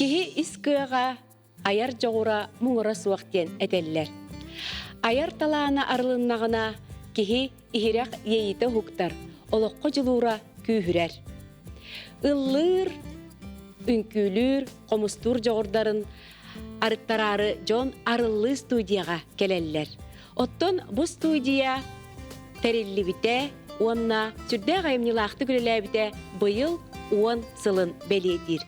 Кихи искыға аяр жоғыра мұңыра суақтен әтелілер. Аяр талаана арылыннағына кихи ихирек ейіті хуктар, олыққы жылура күйірер. Иллыр, үнкүлүр, қомыстур жоғырдарын арыттарары жон арылы студияға келелілер. Оттон бұл студия тәрелі біте, онна сүрді ғайымнылақты күлелі біте бұйыл 10 сылын бәлетір.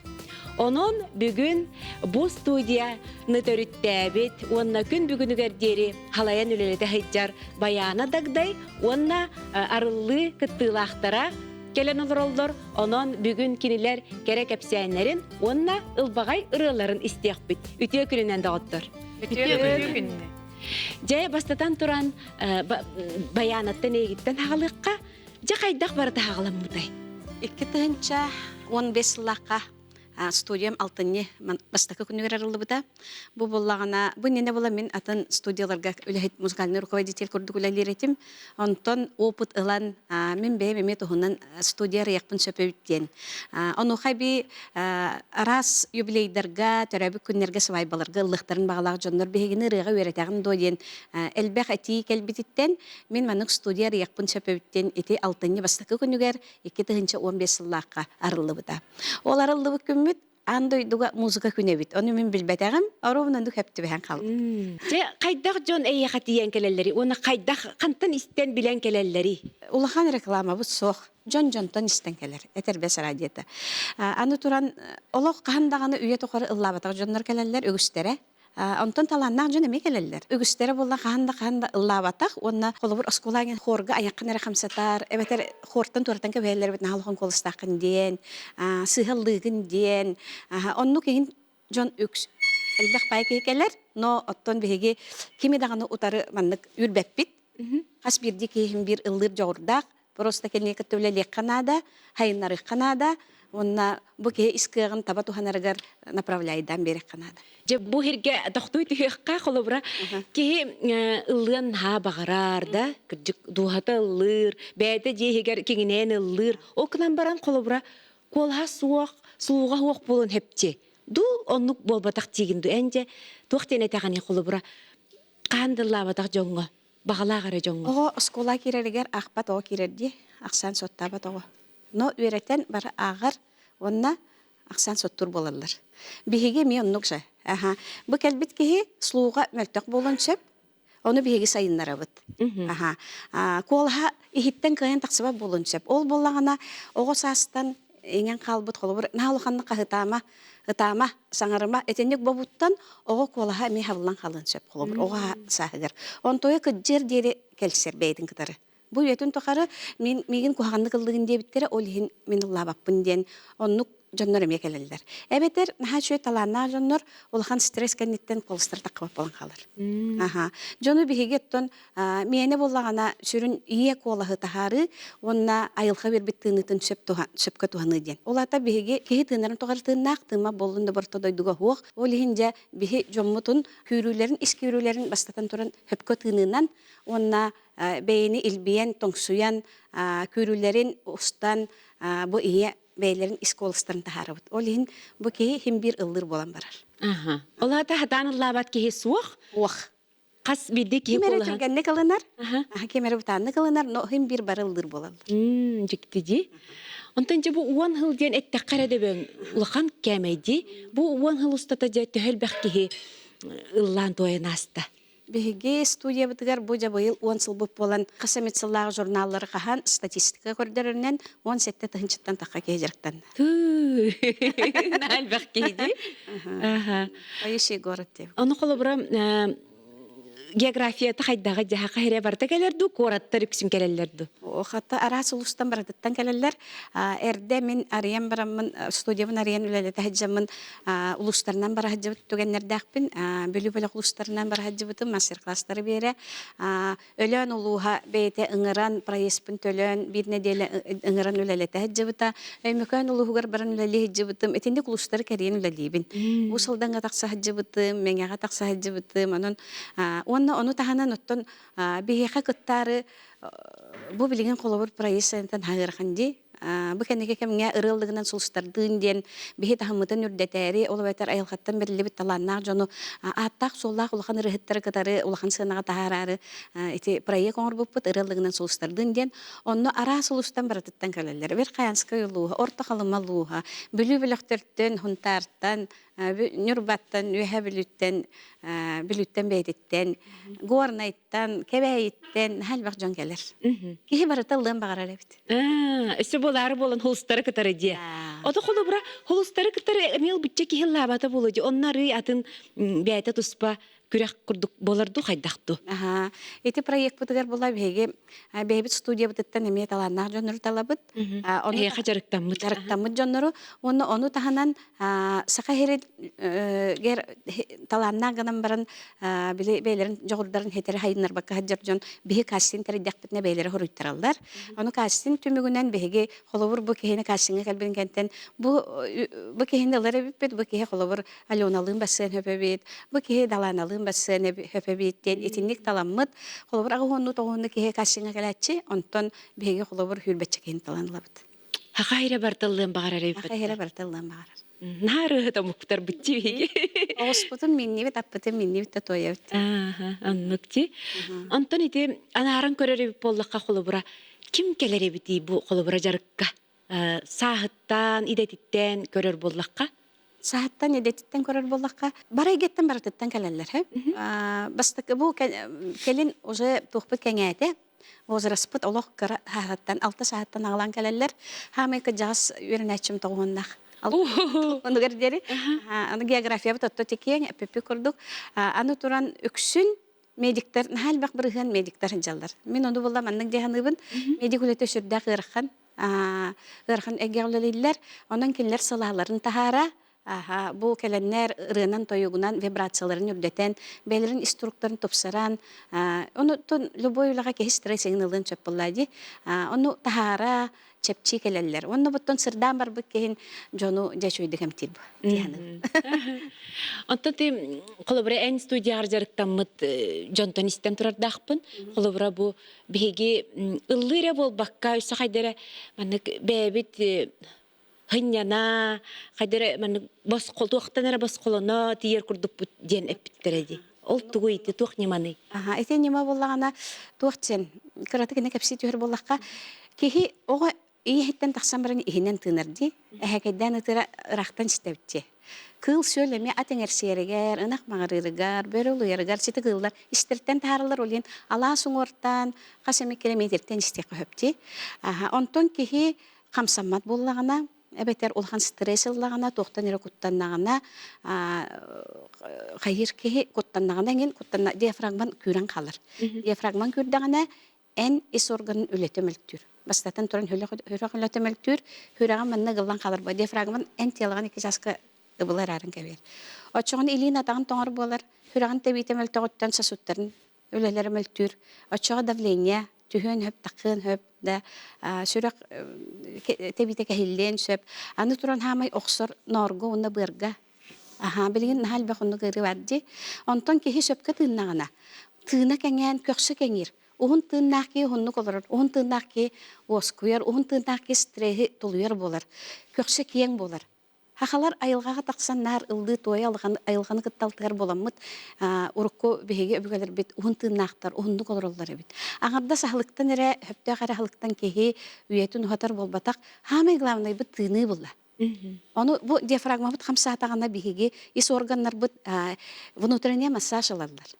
Onun bugün bu stüdya nötörüttəbit, onna gün bugünügərderi halayan ülelete hıccar bayana dagday, onna arıllı kıttığılaqtara gelen olurlar. Onun bugün kiniler gerek epsiyonlerin, onna ılbağay ırıların istiyakbit. Ütüye gününden dağıttır. Ütüye gününe. Jaya bastatan turan bayanattan egitten hağılıqqa, jaqaydaq barata hağılamıday. 2015 студиям алтынне бастакы күнүгөр арылыбыта. Бу боллагана, бу нене бола мен атын студияларга үлехет музыкальный руководитель курдук үлелеретим. Онтон опыт ылан мен беме тухунан студия якпын сөпөбүттен. Ону хаби арас юбилейдерга, төрөбү күннерге свайбаларга ылыктарын багалак жоннор бегини рыга өретагын доен элбек ати келбититтен мен манык студия якпын сөпөбүттен эти алтынне бастакы күнүгөр 2015 жыллакка арылыбыта. Ол арылыбы күн андойдуга музыка күнебит. Оны мен билбетагым, оровнанду хепти бехан калды. Же кайдак жон эйяка тиен келелери, оны кайдак кантан истен билен келелери. Улахан реклама бу сох. Жон-жонтон истен келер. Этербес радиода. Аны туран олок кандаганы үйе токары ыллабатак жоннор келелер өгүстере. Онтон таланнак жон эме келелер. Өгүстере болла канда ыллабатак, онна колобур осколаген хорга аяккын эре хамсатар, эбетер хортон туратан кебелер бит нахалхан колыстакын ден, сыгылдыгын ден. Онну кийин жон өкс элбек байке келер, но оттон беге кими даганы утары маннык үрбеппит. Хас бирди кийин бир ыллыр жогурдак, просто келнеке төлелек канада, хайыннары канада. Онна буке искыгын таба туханаргар направляйдан берек канада. Же бу хирге тохтуй түйекка колобура ки ыллын ха багарар да, кыржык дуhata ыллыр, бәйте жехигер кеңинен ыллыр. Окнан баран колобура колха суак, сууга хуак болон хепче. Ду оннук болбатак тигинду энже туактене таганы колобура кандыллабатак жоңго, багалагара жоңго. Ого оскола кирергер акпат о кирерди, аксан соттабат ого. Но үйрәтен бары ағыр, онна ақсан соттур болалар. Бихеге ми оннукша. Бу кәлбит кеге слуға мөлтөк болон сөп, оны бихеге сайыннара бұд. Колға ихиттен кайын тақсыба болон сөп. Ол болағана оғы састан еңен қалбыт қолыбыр. Нағылықанны қағытама, саңарыма, әтенек бобуттан оғы колға ми хавылан қалын сөп қолыбыр. Оға сағығыр. Он тойы күджер дері кәлсер бәйдің кітары. Бу ятын тохары мигин куханны кылдыгын дебиттере олихин мен лабаппын ден оннук жоннор эме келелер. Эбетер наха чөй таланна жоннор олхан стресс кеннеттен колстар такып болан калыр. Жону бихигеттон мене боллагана сүрүн ие колахы тахары онна айылга бербит тынытын сөпкө туханы ден. Олата бихиге кеги тынарын тогар тыннак тыма болунда бортодойдуга хуак олихинже бихи жоммутун күрүлерин искүрүлерин бастатан туран хөпкө тынынан онна бейни илбиен тоңсуян көрүлерин устан бу ие бейлерин исколыстарын тахарыбыт. Олин бу кеги хим бир ыллыр болан барар. Олата хатан лабат кеги суак? Уах. Кас биди кеги колаха. Кемере түргенне кылынар. Кемере бутанны кылынар, но хим бир бары ыллыр болалар. Жиктиди. Онтан же бу уан хыл ден этте карадебен улахан кемейди. Бу уан хыл устата же төхөлбек кеги ыллан тоенаста. Беге студия битгар бу жабыл 10 жыл буп болан касаметсыллар журналлары кахан статистика көрдөрүнөн 17 тыгынчыттан такка кежирктен. Налбак кеди. Айши город деп. Аны колобура география тахайдага жаха кайра барта келерду, кораттар үксүм келелерду. О хатта арас улустан бардыттан келелер. Эрде мен ариям барамын студиябын ариyan үлелете хаҗамын улустарынан бара хаҗып түгеннердәкпин. Бөлү-бөлү улустарынан бара хаҗып мастер-класстары бере. Өлөн улуга бейте ыңыран проеспин төлөн бир неделе ыңыран үлелете хаҗыбыта. Өймөкөн улугар баран үлеле хаҗыбытым. Этинде улустары керен үлелебин. Бу сылданга такса хаҗыбытым, меңага такса хаҗыбытым. Анын onu tahanan ottun biheqa kıttarı bu bilgin kolobur proyesenten hayırxandi бу кенеге кемге ырылдыгынан сулстардын ден бихи тахмытын үрдетери ол бетер айылхаттан белли бит таланнак жону аттак соллак улахан рыхыттар катары улахан сынага тахарары эти проект оңорбуппут ырылдыгынан сулстардын ден онно ара сулустан баратыттан келелер бер каянская луга орта халыма луга бүлү бүлөктөртөн хунтартан нюрбаттан үһә билүттен бейтиттен горнайттан кебейттен хәлбак жон келер кихи баратылдын багарар бит Өсі болары болын холыстары кытары де. Оды қолы бұра холыстары кытары әмел бүтче кейін лабаты болуды. Оннары атын бәйті тұспа күрек күрдік боларду қайдақты. Эти проект бұтығар бола бейге бейбіт студия бұтыттан әме таланнақ жоныры талабыт. Әйеқа жарықтамыд. Жарықтамыд жоныры. Оны таханан сақа хері таланнақ ғынан баран бейлерін жоғырдарын хетері хайынар баққа хаджар жон бейі кастин тәріддәк бітіне бейлері хорыйттар алдар. Оны кастин түмігінен бейге қолыбыр бұ кейіні кастинге кәлбін кәнттен бұ кейіні алар әбіппет, бұ кейі қолыбыр алионалығын басын хөпәбет, бұ кейі даланалығын басын хөпәбеттен етінлік таламмыд. Қолыбыр ағы ғонны тоғынны кейі кастинге кәләтші, онтон бейге қолыбыр хүрбәтші кейін таланылабыд. Хақайра бартылығын бағарар әбіппет. Хақайра бартылығын бағарар. Нары тамуқтар бүтті бейге. Оғыспытын минни бет, аппытын минни бет тойы бет. Аннықти. Антон еті анарын көрер әбіп боллаққа қолыбыра ким келер әбіті бұл қолыбыра жарыққа? Сағыттан, идетіттен көрер боллаққа? Сағыттан, идетіттен көрер боллаққа. Барай кеттен баратыттан кәлелер. Бастық бұл келін уже тұқпыт кәңәді. Озыраспыт олық сағыттан, 6 сағыттан ағылан кәлелер. Хамайка жас үйрін әтшім тоғыннақ. Onu görderi. Onu geografiya bu tatlı tekiyen pepe kurduk. Anu turan öksün medikler hal bak bırıhan medikler hıncalar. Men onu buldum anlık dehanıbın medikulete şurda kırıkan. Kırıkan egerliler. Onun killer salahların tahara. Bu kelenler ırınan toyugunan vibrasyonlarını ürdeten, belirin instruktörünü topsaran, onu tun luboyulaga kehi stres signalın çöpülladı. Onu tahara çepçi kelenler. Onu butun sırdan var bu kehin jonu yaşıyordu hem tib. Ondan te kolabora en stüdyo harcarıktan mıt jontan istem turar dağpın. Kolabora bu bihegi ıllıra bol bakka üstü kaydere manık bebit hınyana kaydere manık bas kol tuğtanara bas kolona tiyer kurduk bu diyen epitteredi. Ol tuğu iti tuğ nimanı. Ete nima bollağına tuğçen. Kıratı kene kapsi tüher bollağına. Kehi oğa iyi hitten taqsan barani ihinen tınırdı. Ehekeden ıtıra raqtan istevdi. Kıl söyleme aten ersiyeriger, ınak mağarırıgar, böyle oluyarıgar, siti kıllar. İsterten tarılar olyen, ala suңortan, qasemi kilometrten isteqi höpti. Onton kehi qamsammat bollağına, ebeter olğan stres ılağına, toqtan ere kuttannağına, hayır kehi kuttannağına, gen kuttanna diafragman küren qalır. Diafragman kürdağına en is organın ületemöltür. Bastatan turan hüraq ületemöltür, hürağın manna gıllan qalır. Bu diafragman en tiyalğın iki jaskı ıbılar arın keber. Oçoğun ilin atağın toğır bolar, hürağın tebitemöltü ottan sasutların üleleri möltür. Oçoğa davlenya, tühün höp, takın höp, da süraq tebite kehillen söp. Anı turan hamay oqsor norgo onda bırga. Bilgin nahal bakonu gırı vardı. Ondan kehi söpke tığınağına. Tığına kengen, köksü kengir. Ohun tığınak ki honnu kolorur. Ohun tığınak ki oskuyar. Ohun tığınak ki strehi doluyar bolar. Köksü kiyen bolar. Haqalar ayılgağa taqsan nar ıldı toya ayılganı kıttaltıgar bolamıt. Urukko behege öbügeler bit. Ohun tığınaktar. Ohundu kolorullar bit. Ağabda sahlıktan ere höpte ağara halıktan kehi üyetin uhatar bolbatak. Hamay glavnay bit tığını bolla. Onu bu diafragma bit hamsa atağına behege is organlar bit внутренне massaj alarlar.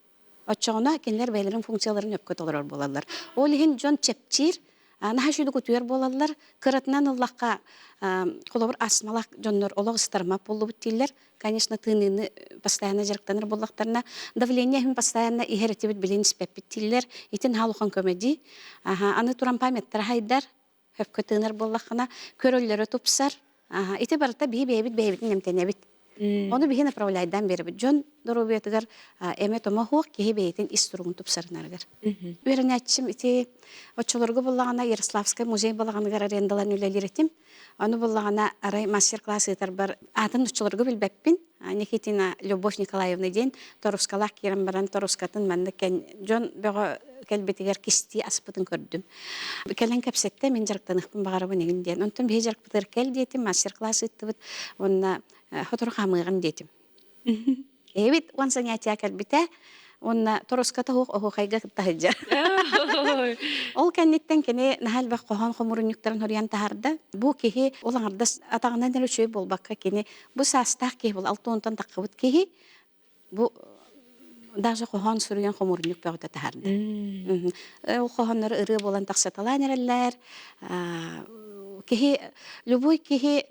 Oçoğuna kendiler beylerin funksiyalarını öpköt olur bolarlar. O lihin jon çepçir, naha şuydu kutuyor bolarlar. Kıratından Allah'a kolabır asmalak jonlar olaq ıstarma bollu bittiler. Конечно, tığınını постоянно jarıktanır bollaklarına. Давление hem постоянно iheretibit bilin ispep bittiler. İtin halukan kömedi. Anı turan pametler haydar. Höpkötünür bollakına. Köröllere topsar. İti barıta beybitin nemtenebit. Onu bihi направляйдан бери бит. Жон доробиятыгар эме тома хуак кеһи бейтин истругун тупсарнарыгар. Үйренәтчим ити очолорго буллагана Ярославская музей буллаганыгар арендалан үлелеретим. Аны буллагана арай мастер-класс итер бар. Атын очолорго билбеппин. Никитина Любовь Николаевна ден Торускалак кирен баран Торускатын манны кен жон бего кэлбетигер кисти аспытын көрдүм. Келен кепсетте мен жарктаныхпын багарабын эгин диен. Онтон бе жарктыр кел диетим, мастер-класс иттибит. Онна хотор хамыгын диетим. Эбит он занятия кэлбите. Онна тороската хук охайга тахыджа. Ол кенниттен кене нахал бак кохан хомурунюктарын хорян тахарда. Бу кихи олаңарда атагынан эле болбакка кене бу састак кихи бул 6-10 такыбыт кихи бу даже кохан сүрген хомурунюк багыта тахарда. Ол коханнар ыры болан таксаталан эреллер. Кихи любой кихи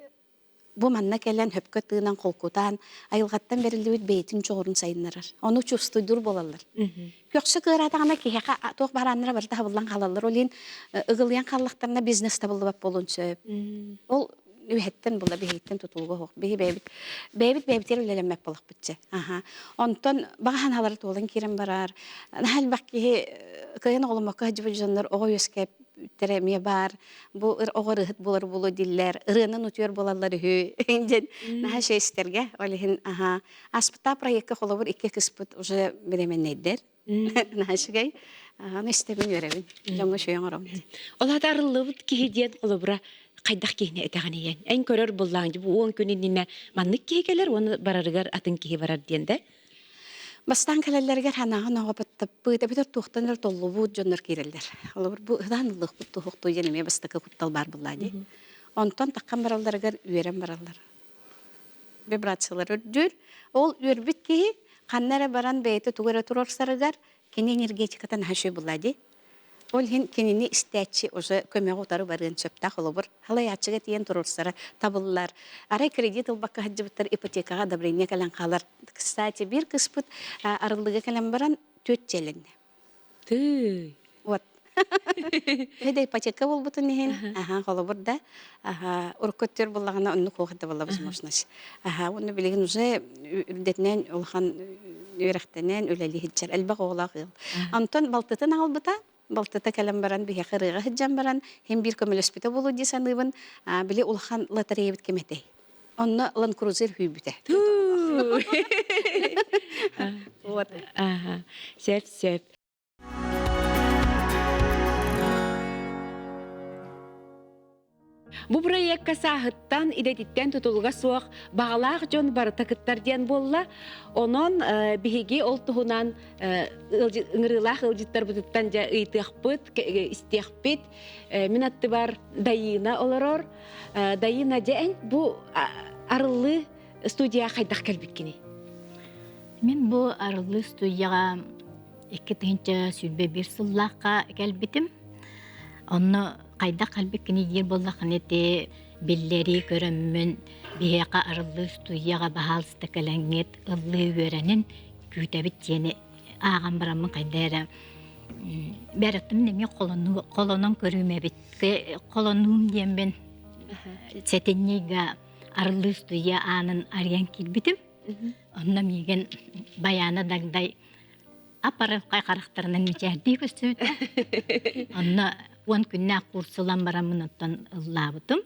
бу манна келен хөпкө тыынан колкутан айылгаттан берилдибит бейтин чогорун сайыннарар. Ону чувствуйдур болалар. Көксө кыратагана кихека тох бараннара барта хабылдан калалар. Олин ыгылыян каллактарына бизнес табылдыбап болунчу. Ол үһеттен була бейттен тутулга хок. Бейбит элелемек болак битче. Онтон багахан халар толын кирен барар. Нахал бакки кыйын олмакка хажыбы жандар ого өскеп тереме бар. Бу огор ыхыт болар болу диллер. Ырынын утуер болалар хүй. Инжен наха шестерге олихин аспыта проектке холобур 2 кыспыт уже беременнейдер. Нахашыгай нестебин өребин. Жаңга шөйөн ором. Олатарылыбыт кихиден холобура кайдак кихне этеген ен. Эн көрөр буллаңжы бу 10 күнүнүнө маннык кихелер, оны барарыгар атын кихи барар диенде. Бастан калелерге ханагын огопыттып, бөтө тухтаныр толлубу жоннор кирелдер. Олар бу данлык бу тухту женеме бастакы куттал бар буллади. Онтон таккан баралдарга үйрен баралар. Вибрациялар өдүр. Ол үрбит ки каннара баран бейте тугара турорсарыгар кини энергетикатан хашой буллади. Ол хин кинини истәчи уже көмөг утары барган чөптә холобур. Халаячыга тиен турурсара табыллар. Арай кредит албакка хаҗыбыттар ипотекага добрение калан калар. Кстати, бир кыспыт арылыгы калан баран 4 челен. Ты. Вот. Эде ипотека болбутун нехен. Холобур да. Уркөттөр буллагына онну когыта болла возможность. Оны билеген уже үрдетнен улхан үрәхтенен үлели хиҗар албак оглак. Антон балтытын албыта. Балтыта калам баран бия кырыга хиҗан баран hem bir көмөлөспүтө болу дисаныбын биле улхан лотерея бит кеметей. Онны Land Cruiser хүбүтэ. Вот. Сеп. Бу проектка сахыттан идетиттен тутулга суак багалаак жон барытакыттар диен болла. Онон биһиги ол туһунан ыңырылаах ылжыттар бутуттан жа ыйтыахпыт, истиахпит. Мен атты бар Дайына олорор. Дайына жең бу арылы студия кайдак келбиккини. Мен бу арылы студияга 2-нче сүлбе бир сыллакка келбитим. Онны кайда калбиккини дир боллакын эте биллери көрөммүн бияка арылы студияга баалсты калаңет ыллы өрөнүн күтөбүт жени аган барамын кайдара бәрәттім неме қолонын көрімебітке қолонуым дембен сәтеннеге арылы студия анын ариян келбітім. Онна меген баяны дагдай апарылқай қарақтарынан мечәрді көстібіті. Онна 10 күнне курсылан барамын оттан ыллабытым.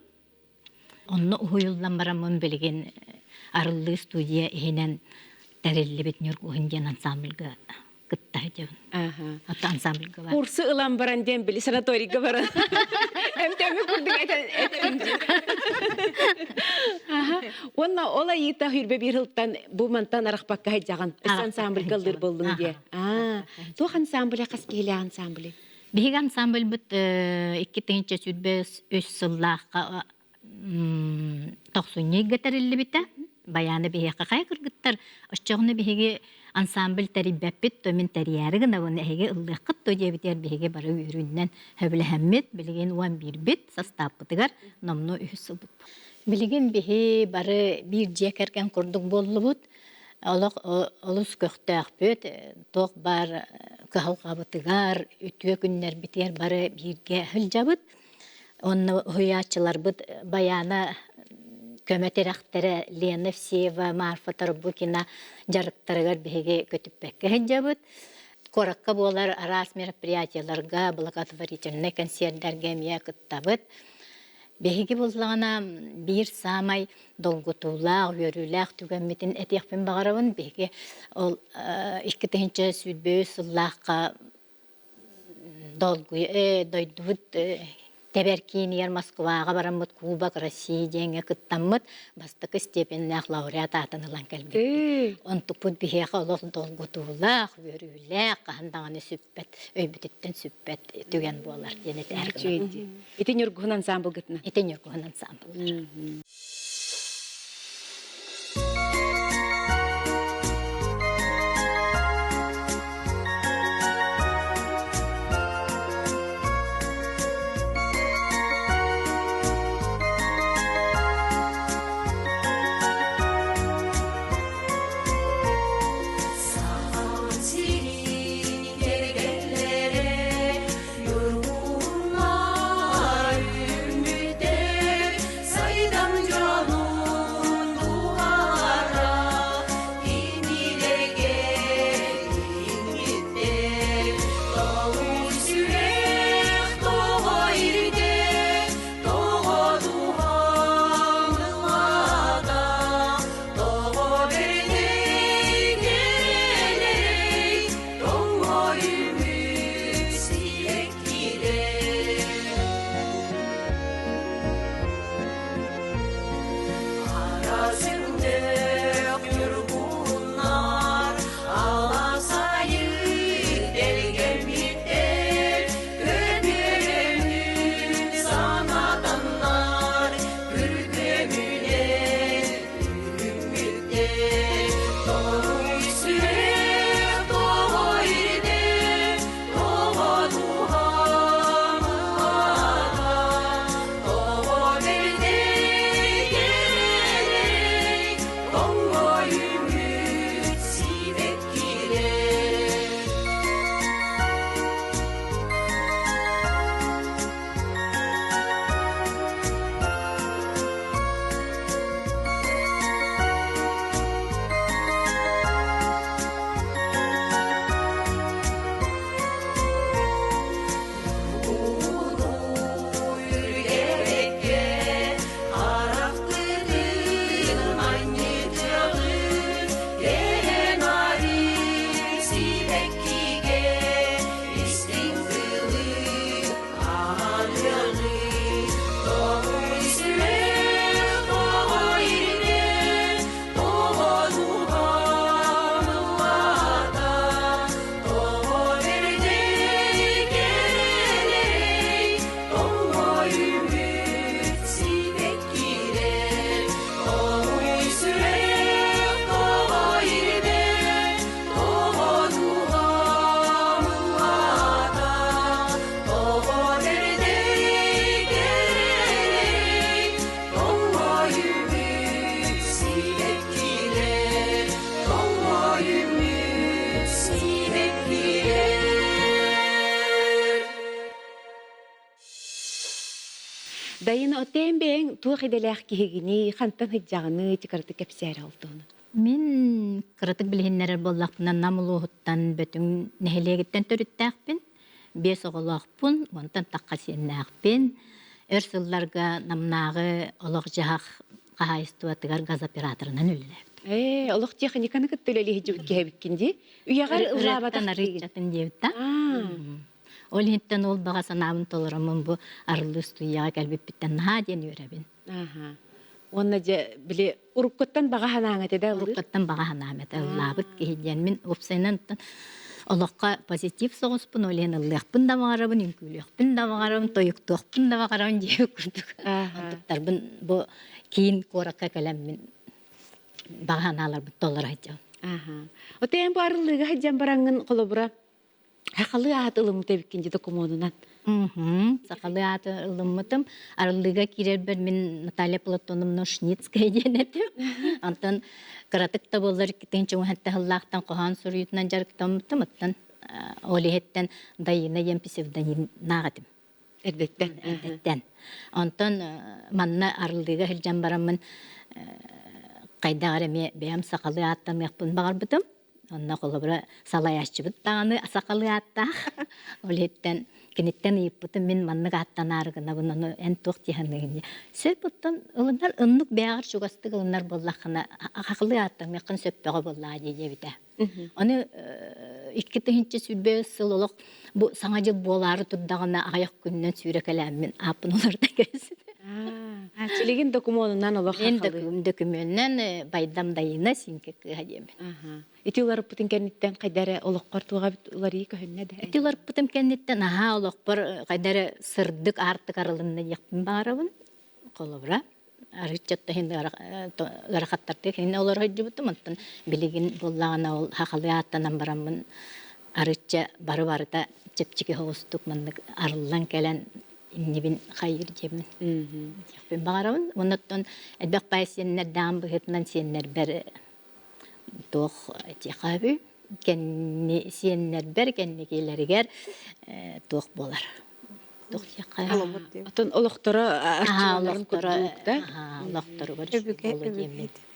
Онна уйылдан барамын білген арылы студия ehenen тәрелі бет нөрг уйынден ансамбльға кыттайды. Ата ансамбльға бар. Курсы ылан баран дем били санаторийға баран. Әмтәмі күрдік Онна ола ета хүрбе бір хылттан бұл мантан арақпаққа хайджаған ансамбль кылдыр болдың де. Тоқ ансамбль қас келі ансамбль? Бег ансамбль бұд 2-нче сүрбе өз сыллаққа 90 гетәрелі біті. Баяны беге қай кыргыттар. Ошчоғыны беге ансамбль тәрибәппет, төмен тәриярығын ауын әйге ұлдыққыт төдебітер беге бары үйріннен хөбілі әммет, білген 11 бет састаппытығар номну үйсі бұд. Білген беге бары бір жекерген құрдық болы бұд. Олыс көқтәқ бөт, тоқ бар қағыл қабытығар, өтіе күннер бітер бары бірге хүл жабыд. Оны хуячылар бұд баяны көмөтерақтары Лена Всева, Марфа Тарбукина жарықтарығар беге көтіппәкке хәджабыд. Кораққа болар арас мероприятияларға, благотворительный концерттерге мия кыттабыд. Беге болғана бір самай долгутулақ, өріләқ түгәмметін әтеқпен бағарабын. Беге ол 2-нче сүдбе сыллаққа долгу дойдубут Теберкинер Москваға барамыт Кубок, Россия деңе кыттаммыт бастықы степеннәқ лауреат атынылан кәлбет. Онтық бұд бігеға олық долгу туылақ, өріләқ, қағындағаны сүппәт, өйбітеттен сүппәт түген болар. Итин юргуһун ансамбл гытна. Итен юргуһун ансамбл. Дайын отен бен тух иделях кигини хантан хиджагны тикарты кепсер алдыны. Мен кырытык билһиннерер боллақпынан намылуһуттан бөтүн нехелегиттен төрүттääкпин. Бес оголоқпун, онтан таққа сеннääкпин. Өрсылларга намнагы олоқ жаһак кахайстуатыгар газ операторынан үлелеп. Олох техниканы кыттылели хиджибит кебиккинди. Уягар ылабатан арычатын дебитта. Ол хинттен ол бага санабын толоромун бу арылы стуяга келбиппиттен наха ден өребин. Онна же биле уруккоттан бага ханааңа теде алды. Уруккоттан бага ханаамет аллабыт кихиден мен опсайнан олоққа позитив соғыспын, олен ыллықпын да бағарабын, үнкүліқпін да бағарабын, тойықтуқпын да бағарабын жеу күрдік. Антықтарбын бұл кейін қораққа кәлеммен бағаналарбын толар айтjau. Отен бұл арылыға хаджан бараңын қолы Хақалы аты ылымы тебіккенде документунан. Сақалы аты ылымытым. Арылыға керер бір мен Наталья Платоновна Шницкая денетім. Антон кыратык та болар китенче хәтта хыллахтан кохан сурыйтынан жарыктамытым. Аттан олехеттен дайына ем псевдоним нагатым. Эрдеттен. Антон манна арылыға хилжан барамын кайдагар эме бәям сақалы аттан яқпын бағарбытым. Онна колобра салаяшчыбыт таганы асакалы аттах. Олеттен киниттен ыйыппытын мен маннык аттанарыгына буну эн туох тиһанныгын. Сөппүттен ылындар ыннык бягар чугастык ылындар боллахына акылы аттан мекин сөппөгө боллаа диебите. Аны икки тыһынчы сүрбе сылолок бу саңа жыл болары турдагына аяк күннен сүйрекелем мен апын оларда келсин. Чилигин документунан олох Мен хакалы. документнен байдам дайына синке кыһадем. Ити улар путин кенниттен кайдары олоққор туга бит улар ии көһүннэ дэ. Этилар путем кеннеттен аха олоқпор кайдары сырдык артык арылынна яқпын барабын. Колобра. Арычатта хинде гарахаттарты хинне олар хаҗыбытым аттан билигин боллагана ол хакалы аттанан барамын. Арыча бары-барыта чепчике хостук мындык арыллан келен иннибин хайыр жемин. Яқпын барабын. Оннан элбек байсеннер даам быһытнан сеннер бер тох тихаби кенни сеннер бер кенни келергер тох болар. Тох тихаби. Отон олоқтора арчыларын көрдүк да. Лохтору бар.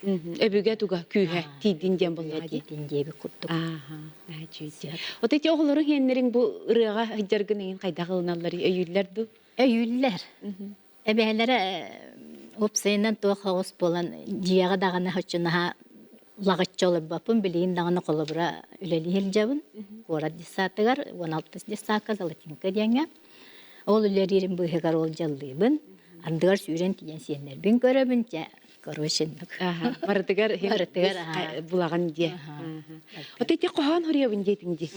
Өбүгө туга күйһэ тидин дем боллаа ди. Динжеби курдук. От эти оголору хеннерин бу ырыга хыджаргын кайда кылыналар өйүллер ду. Өйүллер. Эбелере опсайнан тох хос болан жияга дагана хочуна лагаччолы бапын билигин даганы колобра үлелиһил жабын. Кора дисатыгар 16 дисака залатинка дияңа. Ол үлеририн быһыгар ол жаллыбын. Андыгар сүйрен тиен сиеннер бин көрөбүн че корошинник. Барытыгар булаган дие. От эти кохан хориябын жетинди.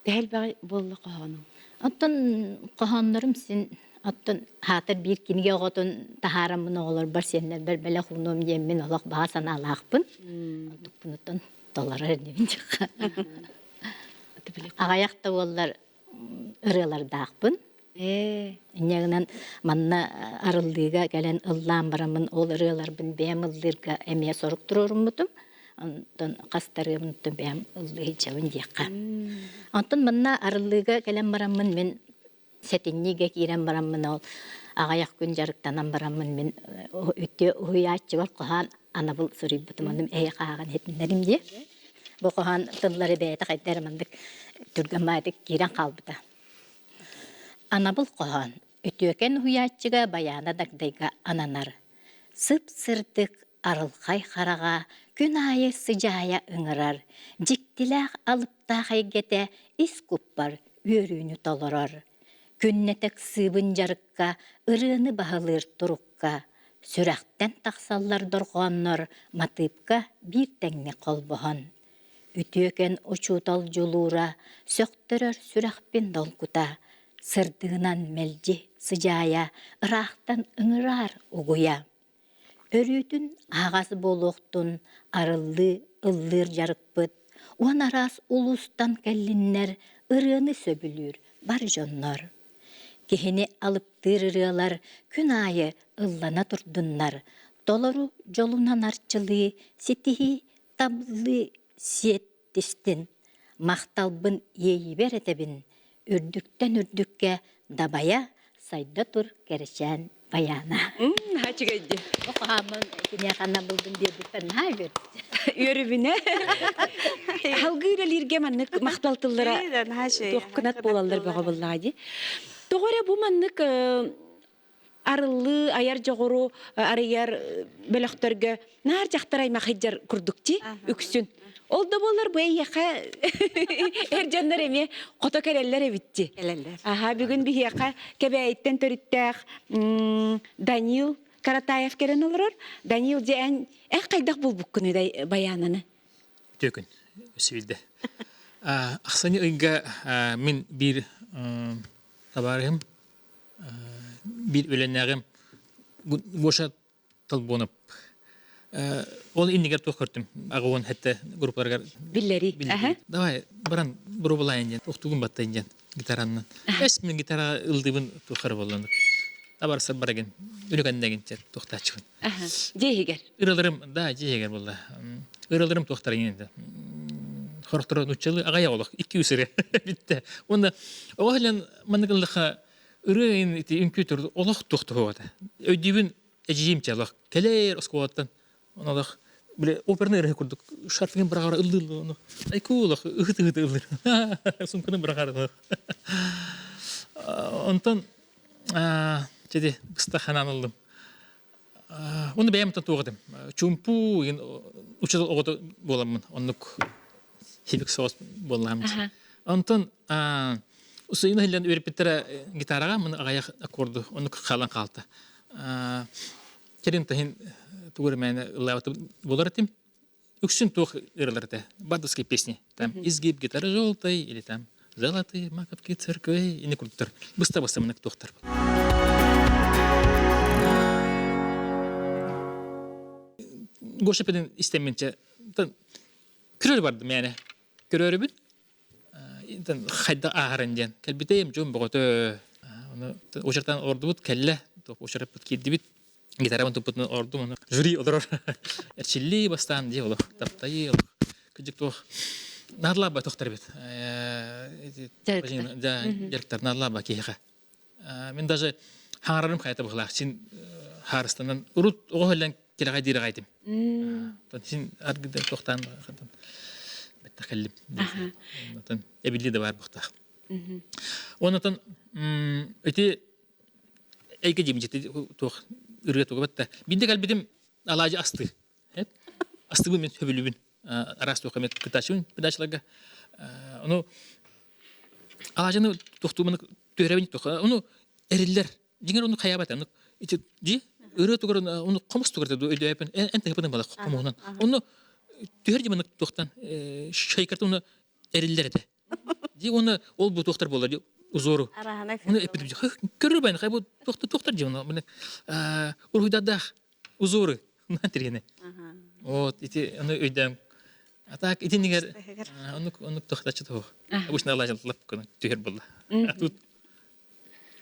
Дәл баг болла кохану. Оттон коханнарым син оттон хатыр бир киниге оготун тахарамын оголор бар сиеннер бер беле хунум жеммен олак баа саналаакпын. Оттон доллар дебин чыкка. Агаяқта боллар ырылардаакпын. Нягынан манна арылдыга келен ыллаан барамын ол ырыларбын бэм ыллырга эмие сорук турурмутум. Онтон кастарымтын бэм ыллыгы жабын диякка. Онтон манна арылдыга келен барамын мен сетинниге кирен барамын ол агаяк күн жарыктанан барамын мен өтө уяачы бар кохан анабыл сырыйбытым оным кааган хетиннерим де. Бу кохан тыллары бэйте кайдармандык түргамайдык кирен калбыта. Анабыл кохан өтөкен уяачыга баяна дагдайга ананар. Сып-сырдык арылхай харага күн айы сыжая ыңырар. Жиктилак алыпта хайгете ис куппар өрүүнү толорор. Күннетек сыбын жарыкка ырыны бахылыр турукка. Сүрәктен тақсаллар дорғаннор матыпка бир тәңне колбохон. Үтөкен очутал жулура сөктөрөр сүрәкпен долкута. Сырдыгынан мелжи сыжая ырақтан ыңырар угуя. Өрүтүн агасы болуктун арыллы ыллыр жарыкпыт. Он арас улустан келлиннер ырыны сөбүлүр бар жоннор. Кехини алып тырырылар күн айы ыллана турдуннар. Толору жолунан арчылы сетихи таблы сиеттистин. Макталбын ейи беретебин. Үрдүктен үрдүкке дабая сайда тур керешен баяна. Хачыгайди. Окамын кине кана булдым дебиттен хайбер. Өрүбүнө. Халгыралырге маннык макталтыллара токкунат болалдар бага буллади. Тогора бу маннык арылы аяр жогору арыяр бөлөктөргө нар жактарай махыжар курдукчи үксүн. Ол да болар бу яка эржандар эме кото кереллер эбитти. Аха бүгүн бияка кебейттен төрүттөк Данил Каратаев керен олорор. Данил же кайдак булбук күнү баянаны. Төкүн сөйдө. Аксаны ыйга мен бир табарым бир өленнәгем боша талбонып ол иннигер тохортум агуон хәтта группларга Биллери. Давай баран бурубулайын октугун баттайын гитараннан. Эс мен гитара ылдыбын тохар болдук. Табарса бараген үлөгөндөгөн тохтачыгын. Жейгер. Ырылырым да жейгер болду. Ырылырым тохтарын энди. Хорохтор нучалы агая олох 2 үсере битте. Онда оглен мандыгылыха ырыйын ити инкютер олох тохтоот. Өдүбүн эжимчалык келер оскоттан. Онолох Биле оперный рэ курдук. Шарфын брагара ылды. Ай кулах ыты ылды. Сумканы брагара. Онтон теди кыста ханан алдым. Оны бәймтен тугдым. Чумпу учил огото боламын. Оннук хибик соос болам. Онтон усыйны хилен өрүп биттера гитарага мен аяк аккорду оннук халан калты. Керин тахин тугур мен лавты болар тим. Үксүн тух ырларда бадовские песни. Там изгиб гитара желтой или там золотые маковки церквей и не круттар. Быста мен тохтар. Goşapedin istemince kürör vardım yani. Kürörü bir hayda ağırından. Kalbideyim cüm boğdu. Onu oşartan ordu bud kelle. Oşarıp bud kiddi bit. Gitarımın toputunu ordu onu. Jüri olur. Erçilli bastan diye olur. Taptayı olur. Küçük toh. Narla ba tohtar bit. Da jerktar narla ba kiha. Men даже hararım hayata bağlaq. Çin Harstandan urut oğlan كلا دير غايتم تنسين أرجع تختان خدم بتخلي تن يبي لي دوار بختار وانا تن إتي أي كجيم جتي توخ ريت وقبته بيدك قلبي علاج أستي أستي بمن هبلي بين أراستو خمت كتاشون بداش لقى أنو علاجنا تختو من تهربين تخ أنو إريلر جينا أنو خيابات أنو إتي جي Örüt tuğran onu kamus tuğrada ödeypen ente hepeden bala kamuğundan. Onu tüherci bana tuğtan şaykarta onu erillerdi. Di onu ol bu tuğtar bolar uzoru. Onu epidip körür ben kay bu tuğtar di onu. Urhuyda da uzoru. Natriyene. O iti onu ödem. Atak iti niger onu tuğtar çıtı. Bu şuna Allah jalap kana tüher bolla. Atut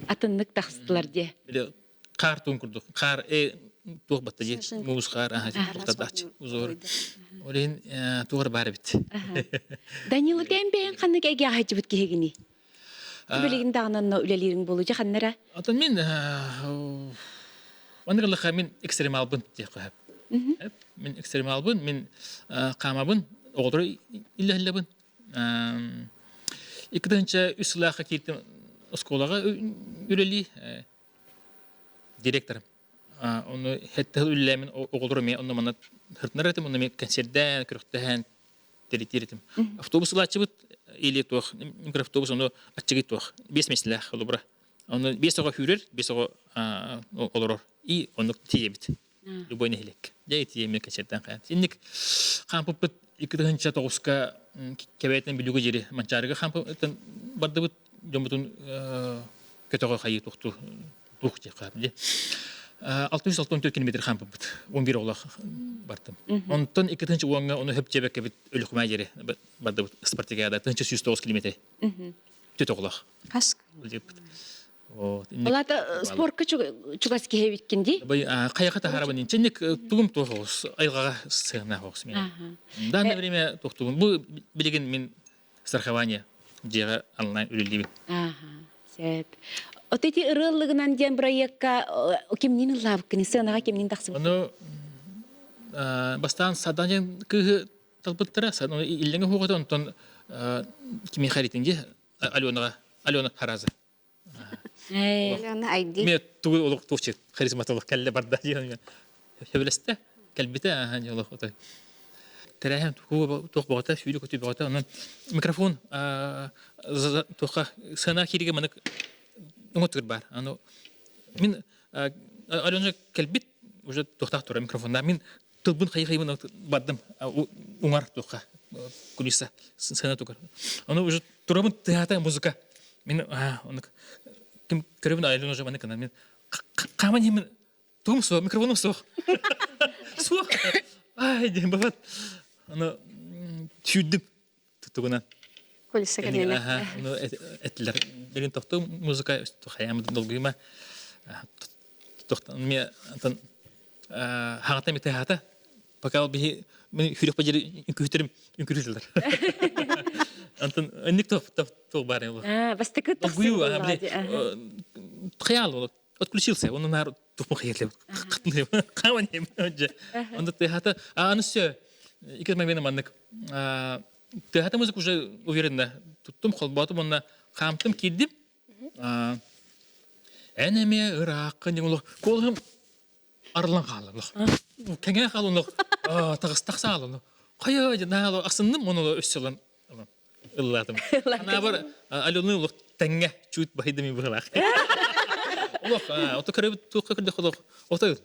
Atınlık takstılar diye. Bile Kar tun kurduk. Kar tuğ battı. Muz kar. Tuğtaдач. Uzor. Olin tuğar bari bit. Danilo dembeyen kanık ege hacı bit gehegini. Biligin dağınanna ülelerin boluca kanlara. Atan min onu galla min ekstremal bun diye kahab. Min ekstremal bun min qama bun oğdur illa bun. İkidança üslaha kirtim skolaga üreli direktörüm. Onu hatta üllemin oğlurum ya onu bana hırtnaradım onu konserden kırıktahan deletirim. Avtobusla açıp ili toh mikroavtobus onu açık toh 5 mesela olubra. Onu 5 saat hürür 5 saat olur. İyi onu tiyebit. Любой нехлек. Я эти еми концерттан кайт. Инник кампыпыт 2-нче тогуска кебетен билүгө жери манчарыга кампыптан бардыбыт жомутун көтөгө кайы тукту. Тухти кабди. 664 км кампыпыт. 11 олак бардым. Онтон 2-нче уаңга оны хөп жебекке бит өлүкмай жери бардыбыт Спартакиада 109 км. Төтөгөлак. Каск. Олата спортка чугас кehebikindi. Бай каяката харабын инченник тугум тогус айга сыгына хокс мен. В данное время тохтугум бу билеген мен страхование жера онлайн үлелиби. Сет. Отети ырыллыгынан ден проектка кимнин лавкын сынага кимнин таксы. Оно бастан саданен кы талбыттара саны илленге хогото онтон кими харитинге Алена Хараза. Алена айди. Мен тугу олук товчу харизматолог келле барда дигән. Хәбелестә кәлбитә һәм олук отай. Тәрәһәм тугу тук багата шүле көтү багата аннан микрофон тука сана кириге менә уңытыр бар. Аны мин Алена кәлбит уже тохта тора микрофонда мин тылбын хайгайбын бадым уңар тука кулиса сана тука. Аны уже турабын театр музыка. Мен аны ким көрөбүн айлын уже мана канан мен каман мен тум со микрофоном со ай дем бабат аны түдүп тугунан Кулиса кенене. аны этлер деген тохто музыка хаям долгыйма тохто мен антан хагата метахата пока би мен хүрөк бажыр күтөрүм Антон ник то барин. Бастыкы таксы. Хаял отключился. Он на тупо хайрлеп катлып каман ем önce. Onda tehata ну все. Икет мен маннык. Tehata музыка уже уверенно. Туттум холбатым онна камтым кидип. Энеме ыракын дегенло колым арлан калырлык. Кеңе калырлык. Тагыстак салырлык. Кая жана асынным мону өссөлөн. Илладым. Ана бар алюны улук теңге чуть байдым быгылак. Улук, ото көрөбүт туукка кирде холок. Ото.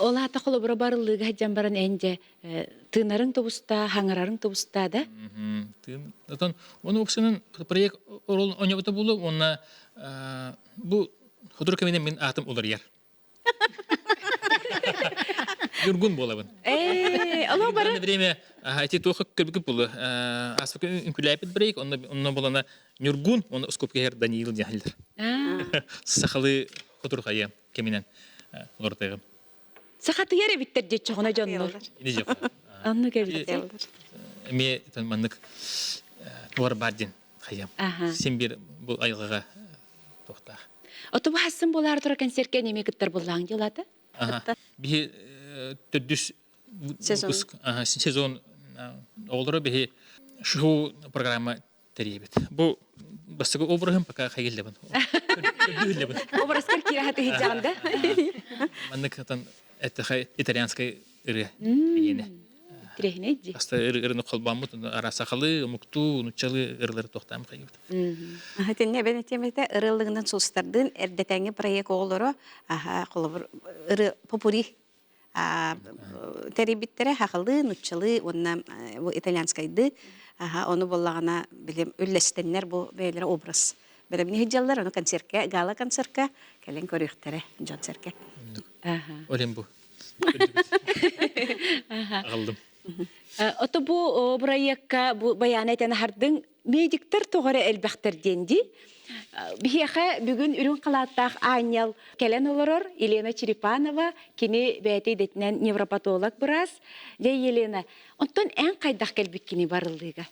Олата холобра барылыга хаджан баран энже тынарың тобуста, хаңарарың тобуста да? Затон оны оксынын проект орол онябыты болу, онна бу худурка мен атым олар яр. Юргун болабын. Ало бара. На время эти тохо кебик болу. Асфак инкуляпит брейк, онна болана Юргун, он скопка яр Даниил Дяхилдер. Сахалы худуркая кеминен олартайгы. Сахаты яре биттер же чогона жоннор. Иди жок. Анны келди. Ме маннык туар бардин хаям. Сен бир бул айгыга тохта. Ото бу хасын болар тура концертке неме киттер буллаң жылаты? Би төдүс Сезон. сезон олдора бихи шоу программа терибет. Бу басыгы обрахым пока хайгылдабын. Төдүлдабын. Образкар кирахаты хиджаганда. Маннык атан это итальянский ыры дегене. Тирехне ди. Аста ырыны колбамыт арасахалы, мукту, нучалы ырлары тохтам хайгыбыт. Тенне бен темете ырылыгынан сустардын эрдетеңи проект оголоро колобур ыры попури терибиттере хакылы нуччалы онна итальянскайды оны боллагана билем үллестеннер бу бейлер образ беремни хиджаллар оны концертке гала концертке келен көрүхтере жонцерке Олем бу. Агалдым. Ото бу проектка бу баян этен хардын медиктер тогары элбахтер денди. Бихеха бүгүн үрүн калаттак Анял келен олорор Елена Черепанова кини бәйти детнен невропатолог брас. Де Елена, онтон эн кайдак келбит кини барылдыга.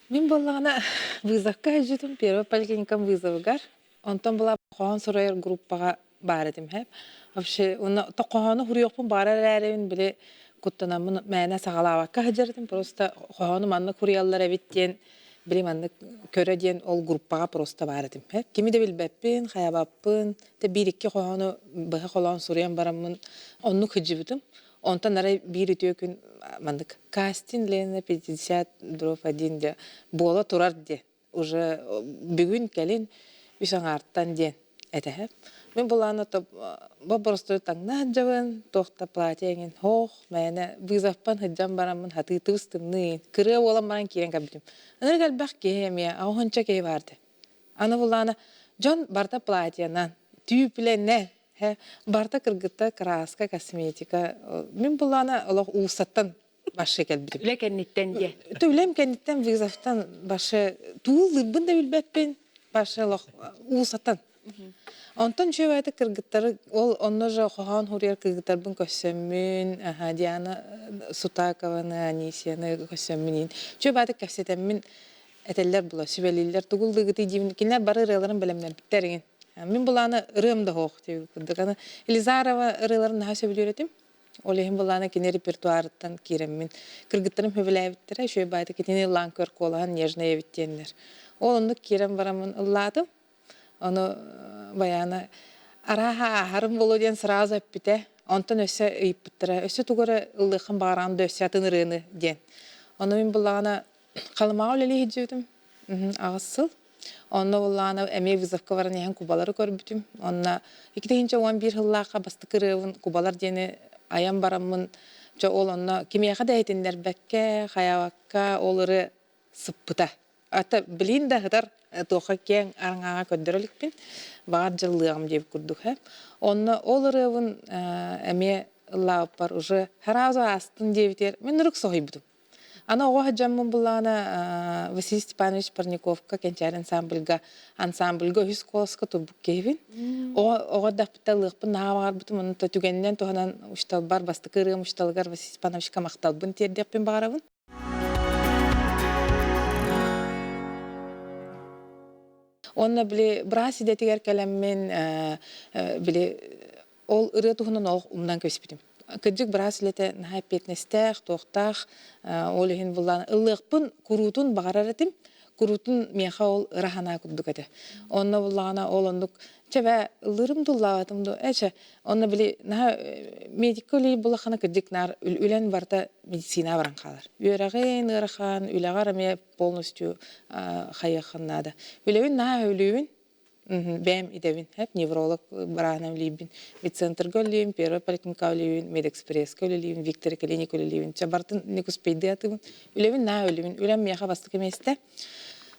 Мен боллағана вызовка жүтім, первый поликлиникам вызовыгар. Онтон была қоған сұрайыр группаға бар едім хәп. Вообще, қоғаны хұрыйоқпын барар әревін біле күттінамын мәне сағалавакка хәджердім. Просто қоғаны манны хұрыялар әветтен, біле манны көрәден ол группаға просто бар едім хәп. Кеми де білбәппін, қаябаппын, те бір-екі қоғаны бұғы қолан сұрайын барамын, онны хәджібітім. Онтан арай bir ütüyükün mandık casting lene 50 дров 1 de bola turar de. Уже bugün gelin üsan arttan de. Etehep. Men bulana top просто tangna javan tohta platengen hoh mene vizafpan hajam baramın hati tustımны. Kırı olan baran kiren kabitim. Ana gal bak kehemiye ahonça ke vardı. Ana bulana John barta platenan tüple ne Барта кыргытта краска, косметика. Мен булана олох уусаттан башы келбитим. Үлекенниттен де. Төлем кенниттен визафтан башы туулыбын да билбеппин. Башы олох уусаттан. Онтон чөбайты кыргыттары ол онно жа хохан хурьер кыргыттарбын көссөммүн, Диана Сутакованы, Анисияны көссөммүнин. Чөбайты кәсетеммин этеллер була, сүбелилер тугулдыгыты дивин. Кинлер бары ырыларын белемнер биттерген. Мен буланы ырымда хоқ деп күрдік. Елизарова ырыларын наға сөбіл өретім. Олеген буланы кене репертуарыттан кереммен. Кыргыттарым хөбілі әвіттірі, шөй байды кетені ланкөр қолаған нежна әвіттенлер. Ол онды керем барамын ылладым. Оны баяны араға ағарым болу ден сразу әппіте. Онтан өсі үйіппіттірі. Өсі туғыры ылдықын бағаранды өсі атын ырыны ден. Оны мен буланы қалымаға өлелі хеджеудім. Ағысыл. Онна уллана эме вызовка баран яһан кубалары көрбүтүм. Онна 2011 жыллака басты кырыбын кубалар дени аян барамын. Жо ол онна кимияга да айтындар бекке, хаябакка олары сыппыта. Ата билин да хыдар тоха кен араңага көндөрөлүкпүн. Бар жыллыгым деп күрдүк хэ. Онна оларыбын эме лапар уже хараза астын дебитер. Мен рык сойбутум. Ана оға жаммын бұлана Василий Степанович Парниковка кенчар ансамбльга үз колосқа турбук кейвин. Оға дапыталықпын, нағағар бұтым, оны түгеннен туғанан ұштал бар, басты кырығым ұшталғар Василий Степановичка мақталбын тердеппен бағарабын. Онна біле брас идетігер кәлеммен біле ол ұры тұғынан оғы ұмдан көспедім. Кыджык браслете нахайпетнестех, тоқтах, олығын бұлан ылықпын, күрутун бағараретім, күрутун меха ол рахана күддік әді. Онна бұлағана ол ондық, чәбә ылырым дұллағатымды, әчә, онна білі, медик өлей бұлақана кыджык нар үлән барда медицина баран қалар. Үйерағын, ырахан, үләғар әме полностью қайықыннады. Үләуін наға өлеуін, бәм идевин, хәп невролог баранам либин, медцентр гөллибин, первый поликлиника либин, медэкспресс гөллибин, Виктор клиник либин, чабартын некуспейди атыбын, үлевин на өлевин, үлем мияха бастык эместе.